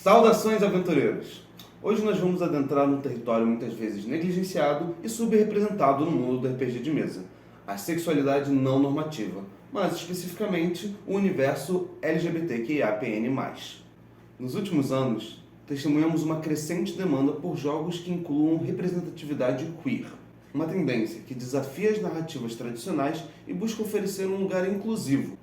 Saudações, aventureiros! Hoje nós vamos adentrar num território muitas vezes negligenciado e subrepresentado no mundo do RPG de mesa, a sexualidade não normativa, mas especificamente o universo LGBTQIAPN+. Nos últimos anos, testemunhamos uma crescente demanda por jogos que incluam representatividade queer, uma tendência que desafia as narrativas tradicionais e busca oferecer um lugar inclusivo,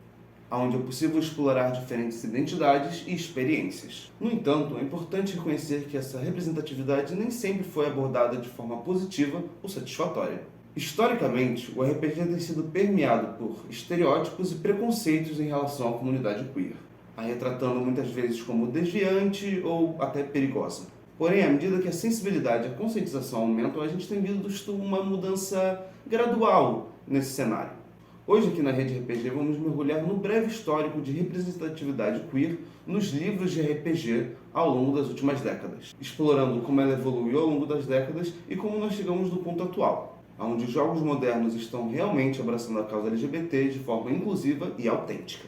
onde é possível explorar diferentes identidades e experiências. No entanto, é importante reconhecer que essa representatividade nem sempre foi abordada de forma positiva ou satisfatória. Historicamente, o RPG tem sido permeado por estereótipos e preconceitos em relação à comunidade queer, a retratando muitas vezes como desviante ou até perigosa. Porém, à medida que a sensibilidade e a conscientização aumentam, a gente tem visto uma mudança gradual nesse cenário. Hoje aqui na Rede RPG vamos mergulhar no breve histórico de representatividade queer nos livros de RPG ao longo das últimas décadas, explorando como ela evoluiu ao longo das décadas e como nós chegamos no ponto atual, onde os jogos modernos estão realmente abraçando a causa LGBT de forma inclusiva e autêntica.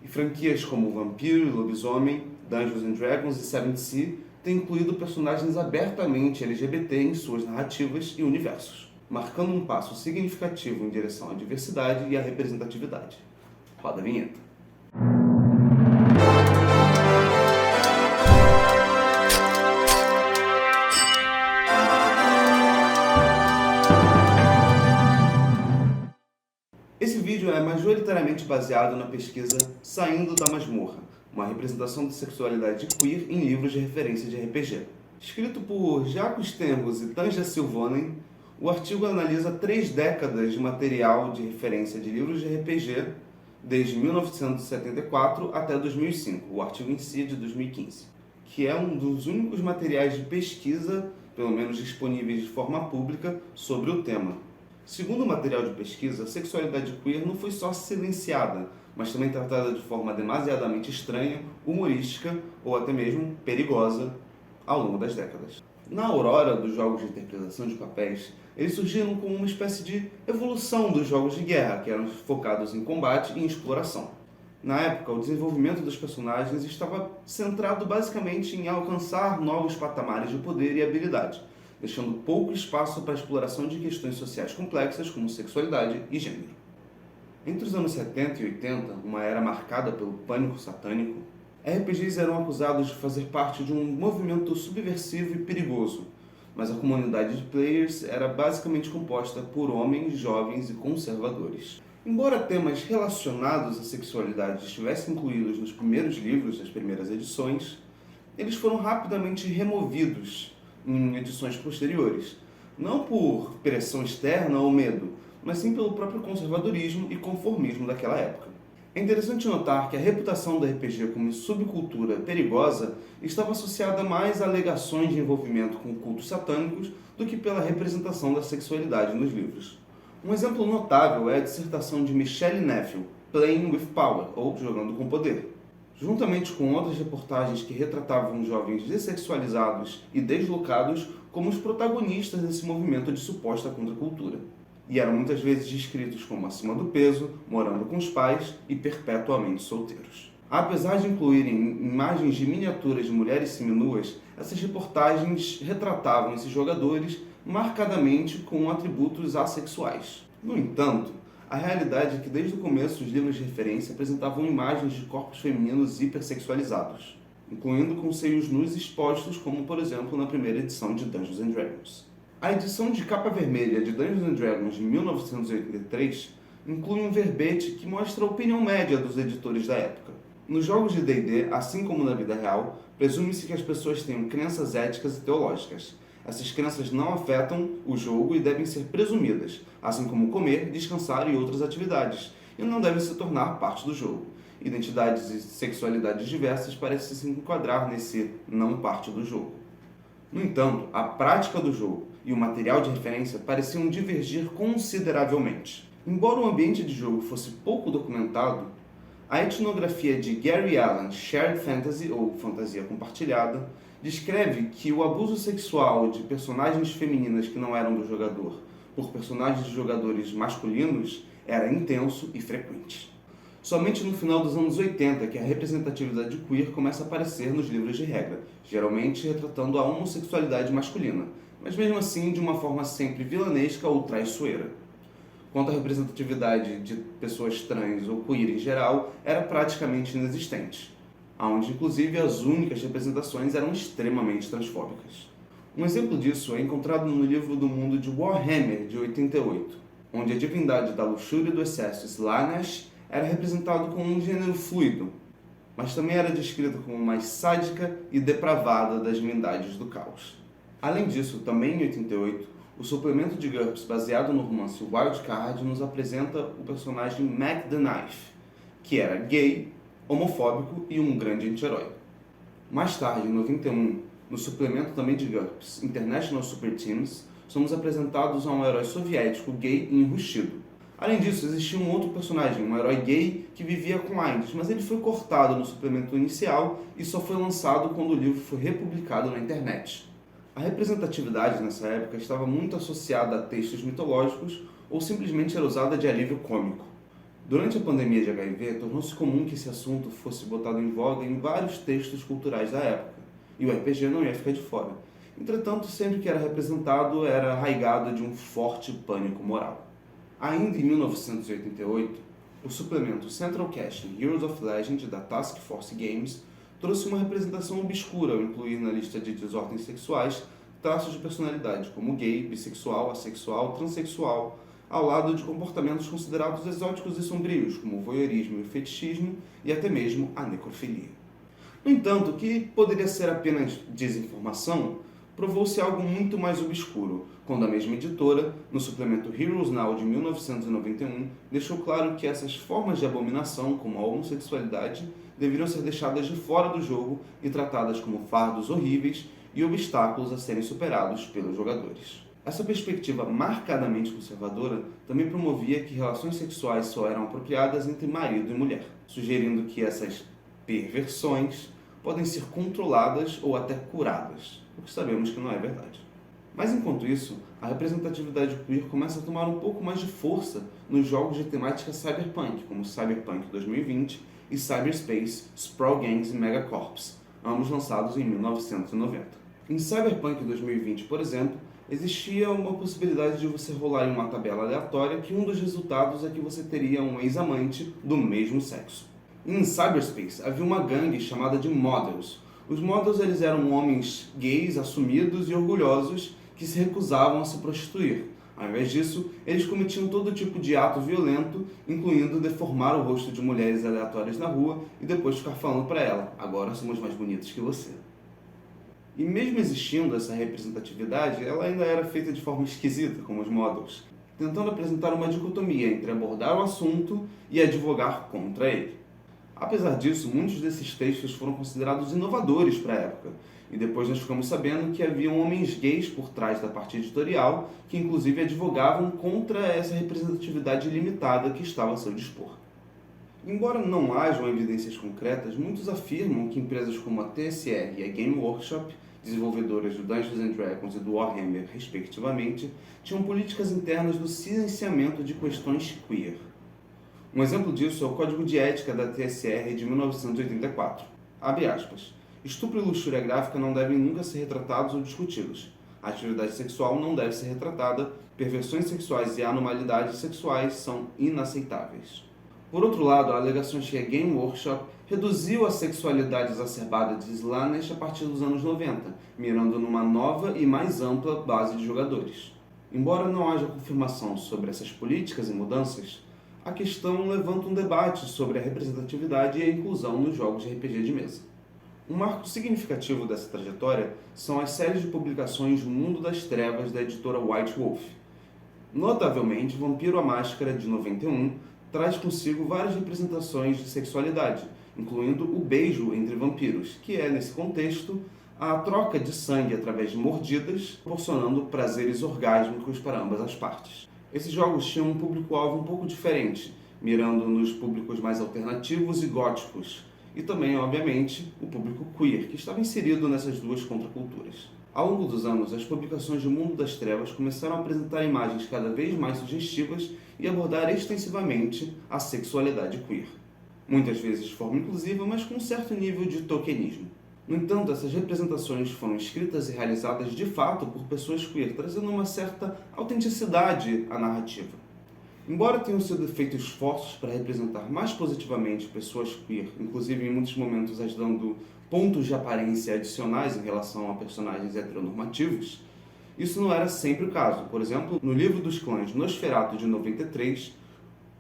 E franquias como Vampiro, Lobisomem, Dungeons and Dragons e Seventh Sea têm incluído personagens abertamente LGBT em suas narrativas e universos, marcando um passo significativo em direção à diversidade e à representatividade. Roda a vinheta. Esse vídeo é majoritariamente baseado na pesquisa Saindo da Masmorra, uma representação de sexualidade queer em livros de referência de RPG. Escrito por Jaco Stenros e Tanja Silvonen, o artigo analisa 3 décadas de material de referência de livros de RPG, desde 1974 até 2005, o artigo em si é de 2015, que é um dos únicos materiais de pesquisa, pelo menos disponíveis de forma pública, sobre o tema. Segundo o material de pesquisa, a sexualidade queer não foi só silenciada, mas também tratada de forma demasiadamente estranha, humorística ou até mesmo perigosa ao longo das décadas. Na aurora dos jogos de interpretação de papéis, eles surgiram como uma espécie de evolução dos jogos de guerra, que eram focados em combate e em exploração. Na época, o desenvolvimento dos personagens estava centrado basicamente em alcançar novos patamares de poder e habilidade, deixando pouco espaço para a exploração de questões sociais complexas como sexualidade e gênero. Entre os anos 70 e 80, uma era marcada pelo pânico satânico, RPGs eram acusados de fazer parte de um movimento subversivo e perigoso, mas a comunidade de players era basicamente composta por homens, jovens e conservadores. Embora temas relacionados à sexualidade estivessem incluídos nos primeiros livros das primeiras edições, eles foram rapidamente removidos em edições posteriores, não por pressão externa ou medo, mas sim pelo próprio conservadorismo e conformismo daquela época. É interessante notar que a reputação do RPG como subcultura perigosa estava associada mais a alegações de envolvimento com cultos satânicos do que pela representação da sexualidade nos livros. Um exemplo notável é a dissertação de Michelle Nephew, Playing with Power, ou Jogando com Poder. Juntamente com outras reportagens que retratavam jovens dessexualizados e deslocados como os protagonistas desse movimento de suposta contracultura. E eram muitas vezes descritos como acima do peso, morando com os pais e perpetuamente solteiros. Apesar de incluírem imagens de miniaturas de mulheres seminuas, essas reportagens retratavam esses jogadores marcadamente com atributos assexuais. No entanto, a realidade é que desde o começo os livros de referência apresentavam imagens de corpos femininos hipersexualizados, incluindo com seios nus expostos, como por exemplo na primeira edição de Dungeons and Dragons. A edição de capa vermelha de Dungeons and Dragons de 1983 inclui um verbete que mostra a opinião média dos editores da época. Nos jogos de D&D, assim como na vida real, presume-se que as pessoas tenham crenças éticas e teológicas. Essas crenças não afetam o jogo e devem ser presumidas, assim como comer, descansar e outras atividades, e não devem se tornar parte do jogo. Identidades e sexualidades diversas parecem se enquadrar nesse não parte do jogo. No entanto, a prática do jogo e o material de referência pareciam divergir consideravelmente. Embora o ambiente de jogo fosse pouco documentado, a etnografia de Gary Allan, Shared Fantasy, ou Fantasia Compartilhada, descreve que o abuso sexual de personagens femininas que não eram do jogador por personagens de jogadores masculinos era intenso e frequente. Somente no final dos anos 80 que a representatividade queer começa a aparecer nos livros de regra, geralmente retratando a homossexualidade masculina, mas mesmo assim de uma forma sempre vilanesca ou traiçoeira. Quanto à representatividade de pessoas trans ou queer em geral, era praticamente inexistente, onde inclusive as únicas representações eram extremamente transfóbicas. Um exemplo disso é encontrado no livro do mundo de Warhammer, de 88, onde a divindade da luxúria e do excesso Slaanesh era representado como um gênero fluido, mas também era descrita como mais sádica e depravada das divindades do caos. Além disso, também em 88, o suplemento de GURPS baseado no romance Wildcard nos apresenta o personagem Mac the Knife, que era gay, homofóbico e um grande anti-herói. Mais tarde, em 91, no suplemento também de GURPS International Super Teams, somos apresentados a um herói soviético gay e enrustido. Além disso, existia um outro personagem, um herói gay que vivia com AIDS, mas ele foi cortado no suplemento inicial e só foi lançado quando o livro foi republicado na internet. A representatividade nessa época estava muito associada a textos mitológicos ou simplesmente era usada de alívio cômico. Durante a pandemia de HIV, tornou-se comum que esse assunto fosse botado em voga em vários textos culturais da época, e o RPG não ia ficar de fora. Entretanto, sempre que era representado, era arraigado de um forte pânico moral. Ainda em 1988, o suplemento Central Casting Heroes of Legend da Task Force Games trouxe uma representação obscura ao incluir na lista de desordens sexuais traços de personalidade como gay, bissexual, assexual, transexual, ao lado de comportamentos considerados exóticos e sombrios, como o voyeurismo e o fetichismo e até mesmo a necrofilia. No entanto, o que poderia ser apenas desinformação provou-se algo muito mais obscuro, quando a mesma editora, no suplemento Heroes Now de 1991, deixou claro que essas formas de abominação, como a homossexualidade, deveriam ser deixadas de fora do jogo e tratadas como fardos horríveis e obstáculos a serem superados pelos jogadores. Essa perspectiva marcadamente conservadora também promovia que relações sexuais só eram apropriadas entre marido e mulher, sugerindo que essas perversões podem ser controladas ou até curadas, o que sabemos que não é verdade. Mas enquanto isso, a representatividade queer começa a tomar um pouco mais de força nos jogos de temática cyberpunk, como Cyberpunk 2020 e Cyberspace, Sprawl Gangs e Megacorps, ambos lançados em 1990. Em Cyberpunk 2020, por exemplo, existia uma possibilidade de você rolar em uma tabela aleatória que um dos resultados é que você teria um ex-amante do mesmo sexo. Em Cyberspace havia uma gangue chamada de Models. Os Models eles eram homens gays assumidos e orgulhosos que se recusavam a se prostituir. Ao invés disso, eles cometiam todo tipo de ato violento, incluindo deformar o rosto de mulheres aleatórias na rua e depois ficar falando para ela: agora somos mais bonitos que você. E mesmo existindo essa representatividade, ela ainda era feita de forma esquisita, como os Models, tentando apresentar uma dicotomia entre abordar o assunto e advogar contra ele. Apesar disso, muitos desses textos foram considerados inovadores para a época, e depois nós ficamos sabendo que haviam homens gays por trás da parte editorial que inclusive advogavam contra essa representatividade limitada que estava a seu dispor. Embora não hajam evidências concretas, muitos afirmam que empresas como a TSR e a Game Workshop, desenvolvedoras do Dungeons & Dragons e do Warhammer, respectivamente, tinham políticas internas do silenciamento de questões queer. Um exemplo disso é o Código de Ética da TSR de 1984. Abre aspas. Estupro e luxúria gráfica não devem nunca ser retratados ou discutidos. A atividade sexual não deve ser retratada. Perversões sexuais e anormalidades sexuais são inaceitáveis. Por outro lado, há alegações que a Game Workshop reduziu a sexualidade exacerbada de Slaanesh a partir dos anos 90, mirando numa nova e mais ampla base de jogadores. Embora não haja confirmação sobre essas políticas e mudanças, a questão levanta um debate sobre a representatividade e a inclusão nos jogos de RPG de mesa. Um marco significativo dessa trajetória são as séries de publicações do Mundo das Trevas da editora White Wolf. Notavelmente, Vampiro à Máscara, de 91, traz consigo várias representações de sexualidade, incluindo o beijo entre vampiros, que é, nesse contexto, a troca de sangue através de mordidas, proporcionando prazeres orgásmicos para ambas as partes. Esses jogos tinham um público-alvo um pouco diferente, mirando nos públicos mais alternativos e góticos, e também, obviamente, o público queer, que estava inserido nessas duas contraculturas. Ao longo dos anos, as publicações do Mundo das Trevas começaram a apresentar imagens cada vez mais sugestivas e abordar extensivamente a sexualidade queer. muitas vezes de forma inclusiva, mas com um certo nível de tokenismo. No entanto, essas representações foram escritas e realizadas de fato por pessoas queer, trazendo uma certa autenticidade à narrativa. Embora tenham sido feitos esforços para representar mais positivamente pessoas queer, inclusive em muitos momentos as dando pontos de aparência adicionais em relação a personagens heteronormativos, isso não era sempre o caso. Por exemplo, no livro dos clãs Nosferatu de 93,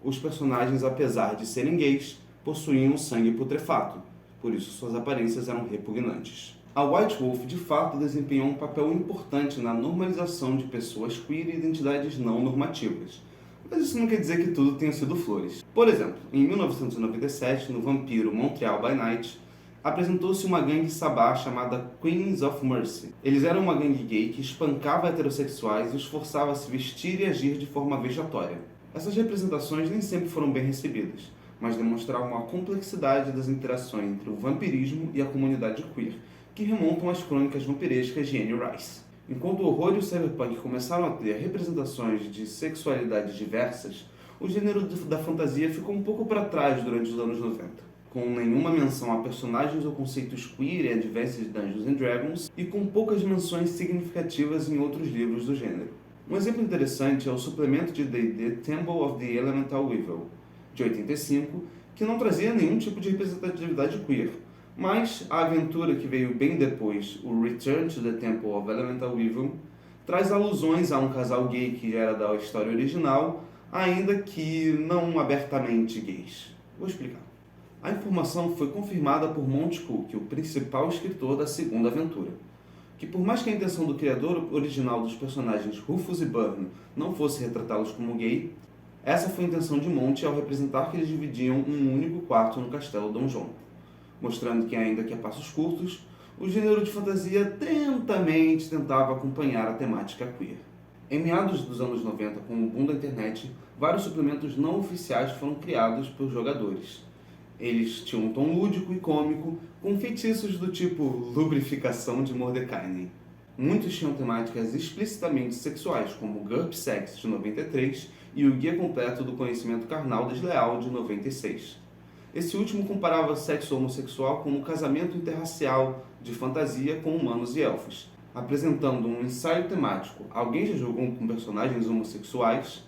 os personagens, apesar de serem gays, possuíam sangue putrefato, por isso suas aparências eram repugnantes. A White Wolf, de fato, desempenhou um papel importante na normalização de pessoas queer e identidades não normativas. Mas isso não quer dizer que tudo tenha sido flores. Por exemplo, em 1997, no Vampiro Montreal by Night, apresentou-se uma gangue sabá chamada Queens of Mercy. Eles eram uma gangue gay que espancava heterossexuais e os forçava a se vestir e agir de forma vexatória. Essas representações nem sempre foram bem recebidas, mas demonstravam a complexidade das interações entre o vampirismo e a comunidade queer, que remontam às crônicas vampirescas de Anne Rice. Enquanto o horror e o cyberpunk começaram a ter representações de sexualidades diversas, o gênero da fantasia ficou um pouco para trás durante os anos 90, com nenhuma menção a personagens ou conceitos queer em Advanced Dungeons and Dragons e com poucas menções significativas em outros livros do gênero. Um exemplo interessante é o suplemento de D&D Temple of the Elemental Evil, de 85, que não trazia nenhum tipo de representatividade queer, mas a aventura que veio bem depois, o Return to the Temple of Elemental Evil, traz alusões a um casal gay que era da história original, ainda que não abertamente gays. Vou explicar. A informação foi confirmada por Monte Cook, o principal escritor da segunda aventura, que por mais que a intenção do criador original dos personagens Rufus e Burn não fosse retratá-los como gay, essa foi a intenção de Monte ao representar que eles dividiam um único quarto no Castelo Dom João, mostrando que, ainda que a passos curtos, o gênero de fantasia lentamente tentava acompanhar a temática queer. Em meados dos anos 90, com o boom da internet, vários suplementos não oficiais foram criados por jogadores. Eles tinham um tom lúdico e cômico, com feitiços do tipo lubrificação de Mordecai. Muitos tinham temáticas explicitamente sexuais, como GURP Sex, de 93, e o Guia Completo do Conhecimento Carnal Desleal, de 96. Esse último comparava sexo homossexual com um casamento interracial de fantasia com humanos e elfos, apresentando um ensaio temático Alguém já jogou com personagens homossexuais?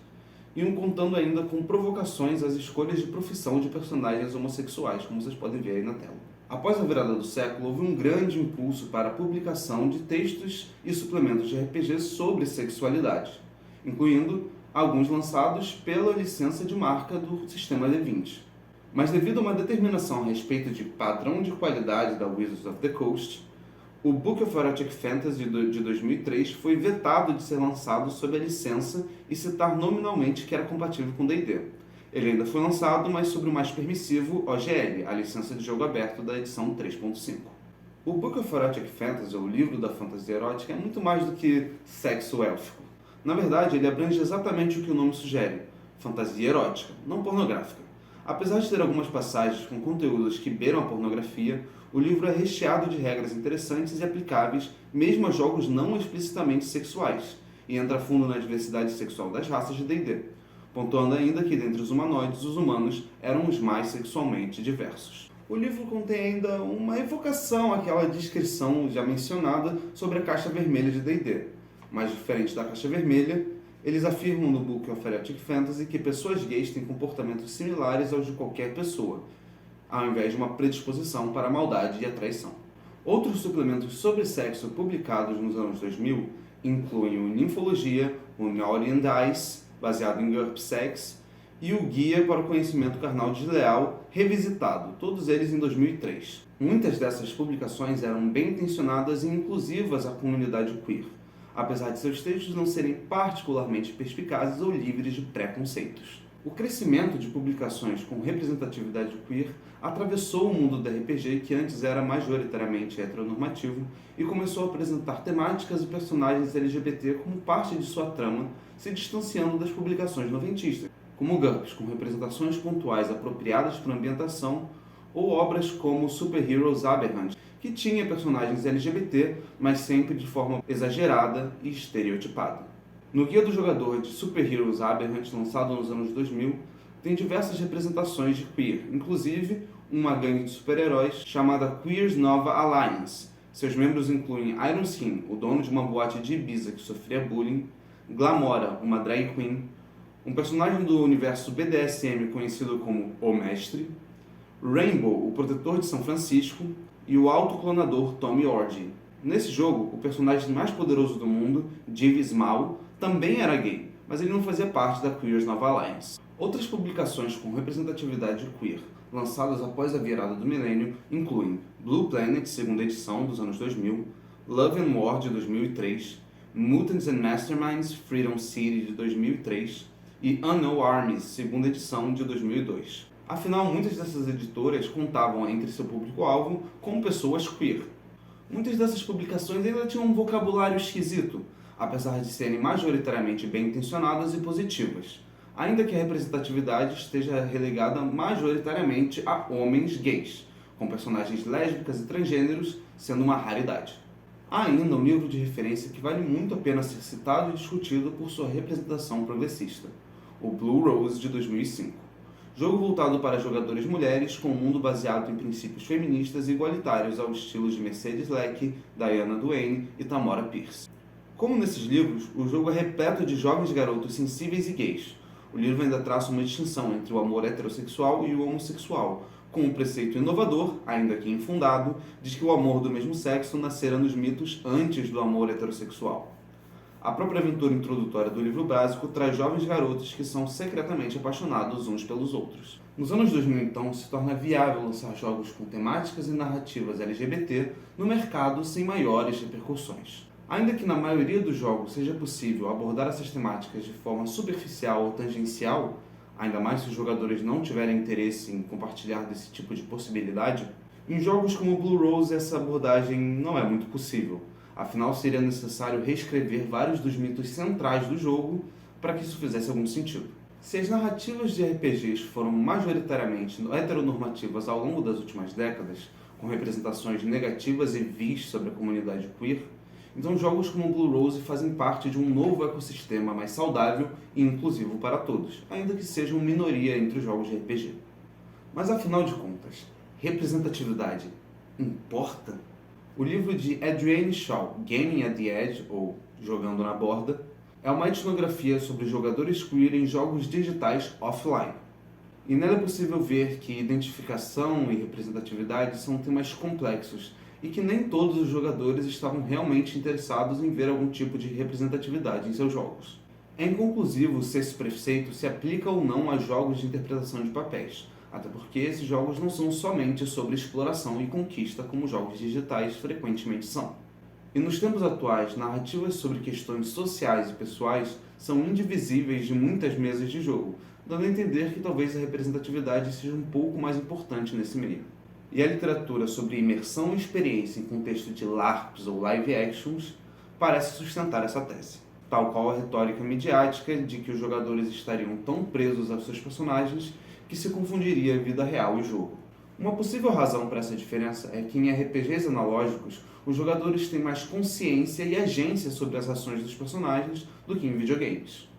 E um contando ainda com provocações às escolhas de profissão de personagens homossexuais, como vocês podem ver aí na tela. Após a virada do século, houve um grande impulso para a publicação de textos e suplementos de RPG sobre sexualidade, incluindo alguns lançados pela licença de marca do sistema D20. Mas devido a uma determinação a respeito de padrão de qualidade da Wizards of the Coast, o Book of Erotic Fantasy de 2003 foi vetado de ser lançado sob a licença e citar nominalmente que era compatível com D&D. Ele ainda foi lançado, mas sob o mais permissivo OGL, a licença de jogo aberto da edição 3.5. O Book of Erotic Fantasy, ou livro da fantasia erótica, é muito mais do que sexo élfico. Na verdade, ele abrange exatamente o que o nome sugere, fantasia erótica, não pornográfica. Apesar de ter algumas passagens com conteúdos que beiram a pornografia, o livro é recheado de regras interessantes e aplicáveis mesmo a jogos não explicitamente sexuais, e entra a fundo na diversidade sexual das raças de D&D, pontuando ainda que dentre os humanoides, os humanos eram os mais sexualmente diversos. O livro contém ainda uma evocação àquela descrição já mencionada sobre a caixa vermelha de D&D, mas diferente da caixa vermelha, eles afirmam no Book of Erotic Fantasy que pessoas gays têm comportamentos similares aos de qualquer pessoa, ao invés de uma predisposição para a maldade e a traição. Outros suplementos sobre sexo publicados nos anos 2000 incluem o Ninfologia, o Naughty and Dice, baseado em GURP Sex, e o Guia para o Conhecimento Carnal Desleal, revisitado, todos eles em 2003. Muitas dessas publicações eram bem intencionadas e inclusivas à comunidade queer, apesar de seus textos não serem particularmente perspicazes ou livres de preconceitos. O crescimento de publicações com representatividade queer atravessou o mundo do RPG, que antes era majoritariamente heteronormativo, e começou a apresentar temáticas e personagens LGBT como parte de sua trama, se distanciando das publicações noventistas, como GURPS, com representações pontuais apropriadas para a ambientação, ou obras como Super Heroes Aberrant, que tinha personagens LGBT, mas sempre de forma exagerada e estereotipada. No Guia do Jogador de Super Heroes Aberrant, lançado nos anos 2000, tem diversas representações de queer, inclusive uma gangue de super-heróis chamada Queers Nova Alliance. Seus membros incluem Iron Skin, o dono de uma boate de Ibiza que sofria bullying, Glamora, uma drag queen, um personagem do universo BDSM conhecido como O Mestre, Rainbow, o protetor de São Francisco, e o autoclonador Tommy Orgy. Nesse jogo, o personagem mais poderoso do mundo, Jeeves Mal, também era gay, mas ele não fazia parte da Queers Nova Alliance. Outras publicações com representatividade queer, lançadas após a virada do milênio, incluem Blue Planet, segunda edição, dos anos 2000, Love and War, de 2003, Mutants and Masterminds, Freedom City, de 2003, e Unknown Armies, segunda edição, de 2002. Afinal, muitas dessas editoras contavam entre seu público-alvo com pessoas queer. Muitas dessas publicações ainda tinham um vocabulário esquisito, apesar de serem majoritariamente bem-intencionadas e positivas, ainda que a representatividade esteja relegada majoritariamente a homens gays, com personagens lésbicas e transgêneros sendo uma raridade. Há ainda um livro de referência que vale muito a pena ser citado e discutido por sua representação progressista, o Blue Rose, de 2005. Jogo voltado para jogadores mulheres, com um mundo baseado em princípios feministas e igualitários ao estilo de Mercedes Lack, Diana Duane e Tamora Pierce. Como nesses livros, o jogo é repleto de jovens garotos sensíveis e gays. O livro ainda traça uma distinção entre o amor heterossexual e o homossexual, com um preceito inovador, ainda que infundado, de que o amor do mesmo sexo nascera nos mitos antes do amor heterossexual. A própria aventura introdutória do livro básico traz jovens garotos que são secretamente apaixonados uns pelos outros. Nos anos 2000, então, se torna viável lançar jogos com temáticas e narrativas LGBT no mercado sem maiores repercussões. Ainda que na maioria dos jogos seja possível abordar essas temáticas de forma superficial ou tangencial, ainda mais se os jogadores não tiverem interesse em compartilhar desse tipo de possibilidade, em jogos como Blue Rose essa abordagem não é muito possível. Afinal, seria necessário reescrever vários dos mitos centrais do jogo para que isso fizesse algum sentido. Se as narrativas de RPGs foram majoritariamente heteronormativas ao longo das últimas décadas, com representações negativas e vis sobre a comunidade queer, então jogos como Blue Rose fazem parte de um novo ecossistema mais saudável e inclusivo para todos, ainda que sejam minoria entre os jogos de RPG. Mas afinal de contas, representatividade importa? O livro de Adrienne Shaw, Gaming at the Edge, ou Jogando na Borda, é uma etnografia sobre jogadores queer em jogos digitais offline. E nela é possível ver que identificação e representatividade são temas complexos e que nem todos os jogadores estavam realmente interessados em ver algum tipo de representatividade em seus jogos. É inconclusivo se esse preceito se aplica ou não a jogos de interpretação de papéis, até porque esses jogos não são somente sobre exploração e conquista como jogos digitais frequentemente são. E nos tempos atuais, narrativas sobre questões sociais e pessoais são indivisíveis de muitas mesas de jogo, dando a entender que talvez a representatividade seja um pouco mais importante nesse meio. E a literatura sobre imersão e experiência em contexto de LARPs ou live actions parece sustentar essa tese, tal qual a retórica midiática de que os jogadores estariam tão presos aos seus personagens que se confundiria a vida real e jogo. Uma possível razão para essa diferença é que em RPGs analógicos, os jogadores têm mais consciência e agência sobre as ações dos personagens do que em videogames.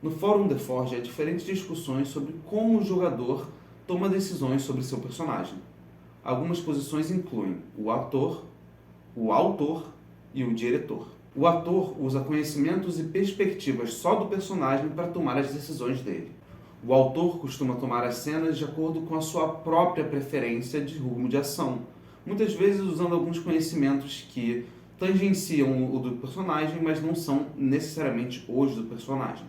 No Fórum The Forge há diferentes discussões sobre como o jogador toma decisões sobre seu personagem. Algumas posições incluem o ator, o autor e o diretor. O ator usa conhecimentos e perspectivas só do personagem para tomar as decisões dele. O autor costuma tomar as cenas de acordo com a sua própria preferência de rumo de ação, muitas vezes usando alguns conhecimentos que tangenciam o do personagem, mas não são necessariamente os do personagem.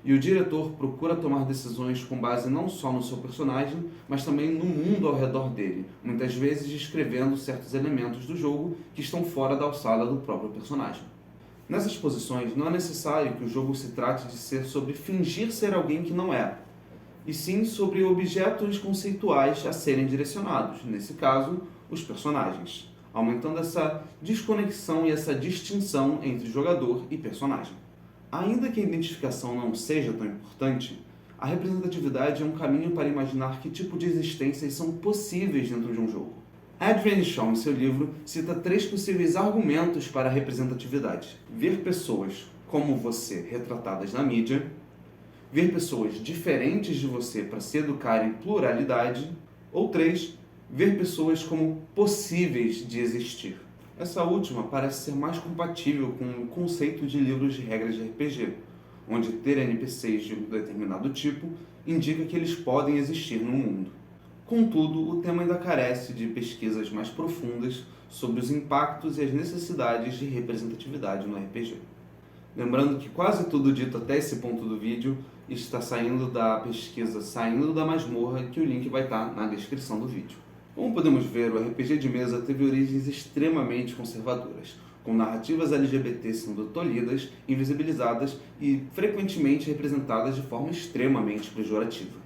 E o diretor procura tomar decisões com base não só no seu personagem, mas também no mundo ao redor dele, muitas vezes descrevendo certos elementos do jogo que estão fora da alçada do próprio personagem. Nessas posições, não é necessário que o jogo se trate de ser sobre fingir ser alguém que não é, e sim sobre objetos conceituais a serem direcionados, nesse caso, os personagens, aumentando essa desconexão e essa distinção entre jogador e personagem. Ainda que a identificação não seja tão importante, a representatividade é um caminho para imaginar que tipo de existências são possíveis dentro de um jogo. Adrienne Shaw, em seu livro, cita 3 possíveis argumentos para a representatividade: ver pessoas como você retratadas na mídia, ver pessoas diferentes de você para se educar em pluralidade. Ou 3, ver pessoas como possíveis de existir. Essa última parece ser mais compatível com o conceito de livros de regras de RPG, onde ter NPCs de um determinado tipo indica que eles podem existir no mundo. Contudo, o tema ainda carece de pesquisas mais profundas sobre os impactos e as necessidades de representatividade no RPG. Lembrando que quase tudo dito até esse ponto do vídeo está saindo da pesquisa Saindo da Masmorra, que o link vai estar na descrição do vídeo. Como podemos ver, o RPG de mesa teve origens extremamente conservadoras, com narrativas LGBT sendo tolhidas, invisibilizadas e frequentemente representadas de forma extremamente pejorativa,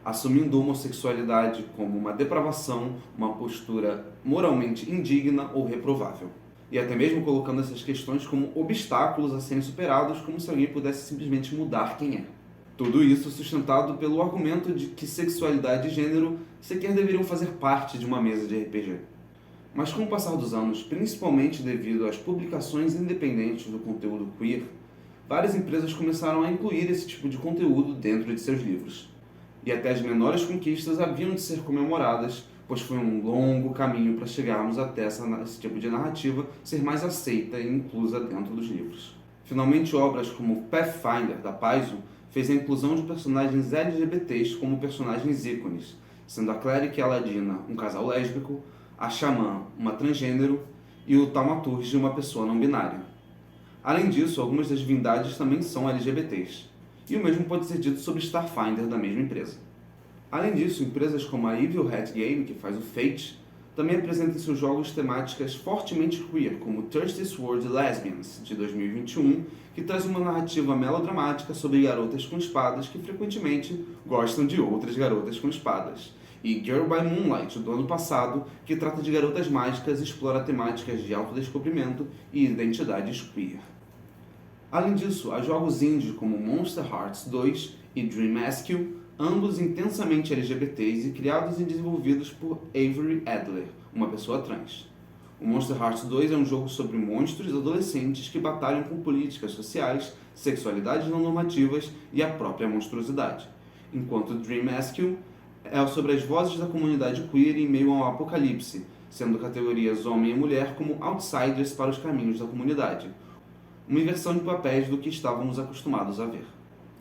assumindo a homossexualidade como uma depravação, uma postura moralmente indigna ou reprovável, e até mesmo colocando essas questões como obstáculos a serem superados, como se alguém pudesse simplesmente mudar quem é. Tudo isso sustentado pelo argumento de que sexualidade e gênero sequer deveriam fazer parte de uma mesa de RPG. Mas com o passar dos anos, principalmente devido às publicações independentes do conteúdo queer, várias empresas começaram a incluir esse tipo de conteúdo dentro de seus livros. E até as menores conquistas haviam de ser comemoradas, pois foi um longo caminho para chegarmos até esse tipo de narrativa ser mais aceita e inclusa dentro dos livros. Finalmente, obras como Pathfinder, da Paizo, fez a inclusão de personagens LGBTs como personagens ícones, sendo a Cleric e a Ladina um casal lésbico, a Xamã uma transgênero e o Taumaturge uma pessoa não binária. Além disso, algumas das divindades também são LGBTs, e o mesmo pode ser dito sobre Starfinder da mesma empresa. Além disso, empresas como a Evil Hat Game, que faz o Fate, também apresentam em seus jogos temáticas fortemente queer, como Thirsty Sword Lesbians, de 2021, que traz uma narrativa melodramática sobre garotas com espadas que frequentemente gostam de outras garotas com espadas, e Girl by Moonlight, do ano passado, que trata de garotas mágicas e explora temáticas de autodescobrimento e identidades queer. Além disso, há jogos indie como Monster Hearts 2 e Dream Rescue, ambos intensamente LGBTs e criados e desenvolvidos por Avery Adler, uma pessoa trans. O Monster Hearts 2 é um jogo sobre monstros adolescentes que batalham com políticas sociais, sexualidades não normativas e a própria monstruosidade, enquanto Dream Rescue é sobre as vozes da comunidade queer em meio ao apocalipse, sendo categorias homem e mulher como outsiders para os caminhos da comunidade, uma inversão de papéis do que estávamos acostumados a ver.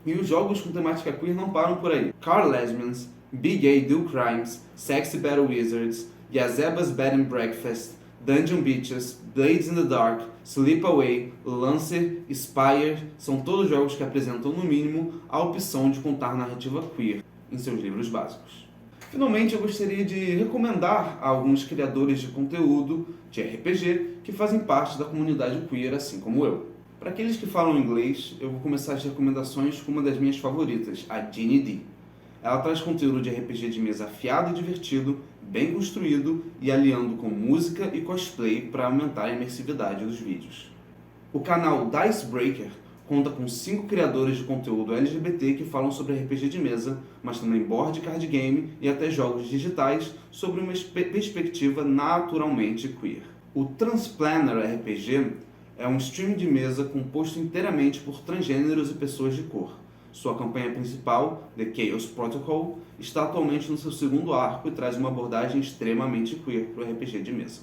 E os jogos com temática queer não param por aí. Car Lesbians, Be Gay Do Crimes, Sexy Battle Wizards, Yazeba's Bed and Breakfast, Dungeon Bitches, Blades in the Dark, Sleep Away, Lancer, Spire são todos jogos que apresentam no mínimo a opção de contar narrativa queer em seus livros básicos. Finalmente, eu gostaria de recomendar a alguns criadores de conteúdo de RPG que fazem parte da comunidade queer, assim como eu. Para aqueles que falam inglês, eu vou começar as recomendações com uma das minhas favoritas, a Ginny D. Ela traz conteúdo de RPG de mesa afiado e divertido, bem construído e aliando com música e cosplay para aumentar a imersividade dos vídeos. O canal Dicebreaker conta com 5 criadores de conteúdo LGBT que falam sobre RPG de mesa, mas também board card game e até jogos digitais sobre uma perspectiva naturalmente queer. O Transplanner RPG é um stream de mesa composto inteiramente por transgêneros e pessoas de cor. Sua campanha principal, The Chaos Protocol, está atualmente no seu segundo arco e traz uma abordagem extremamente queer para o RPG de mesa.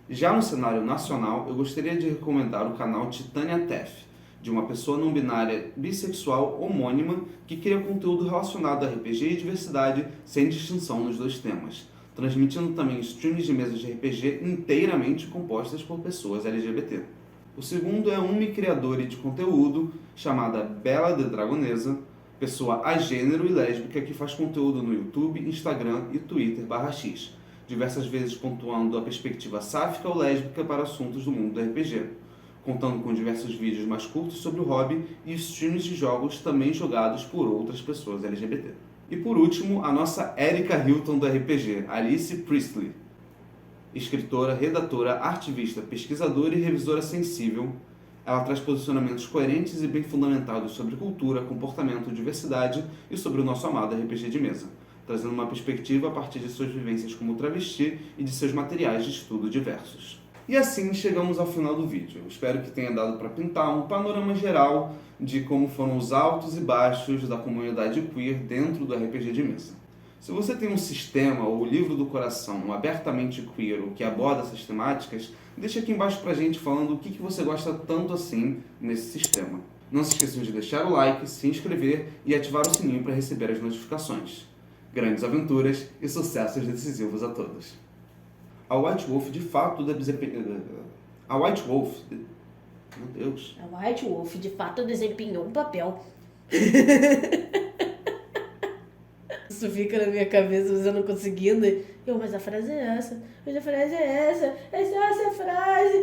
Já no cenário nacional, eu gostaria de recomendar o canal Titânia Tef, de uma pessoa não binária bissexual homônima que cria conteúdo relacionado a RPG e diversidade sem distinção nos dois temas, transmitindo também streams de mesas de RPG inteiramente compostas por pessoas LGBT. O segundo é uma criadora de conteúdo chamada Bela de Dragonesa, pessoa agênero e lésbica que faz conteúdo no YouTube, Instagram e Twitter/X, diversas vezes pontuando a perspectiva sáfica ou lésbica para assuntos do mundo do RPG, contando com diversos vídeos mais curtos sobre o hobby e streams de jogos também jogados por outras pessoas LGBT. E por último, a nossa Erika Hilton do RPG, Alice Priestley. Escritora, redatora, ativista, pesquisadora e revisora sensível, ela traz posicionamentos coerentes e bem fundamentados sobre cultura, comportamento, diversidade e sobre o nosso amado RPG de mesa, trazendo uma perspectiva a partir de suas vivências como travesti e de seus materiais de estudo diversos. E assim chegamos ao final do vídeo. Eu espero que tenha dado para pintar um panorama geral de como foram os altos e baixos da comunidade queer dentro do RPG de mesa. Se você tem um sistema ou livro do coração abertamente queer ou que aborda essas temáticas, deixa aqui embaixo pra gente falando o que você gosta tanto assim nesse sistema. Não se esqueçam de deixar o like, se inscrever e ativar o sininho para receber as notificações. Grandes aventuras e sucessos decisivos a todos. A White Wolf de fato A White Wolf... Meu Deus. A White Wolf de fato desempenhou um papel. Isso fica na minha cabeça, você não conseguindo. Mas a frase é essa. Mas a frase é essa. Essa é a frase.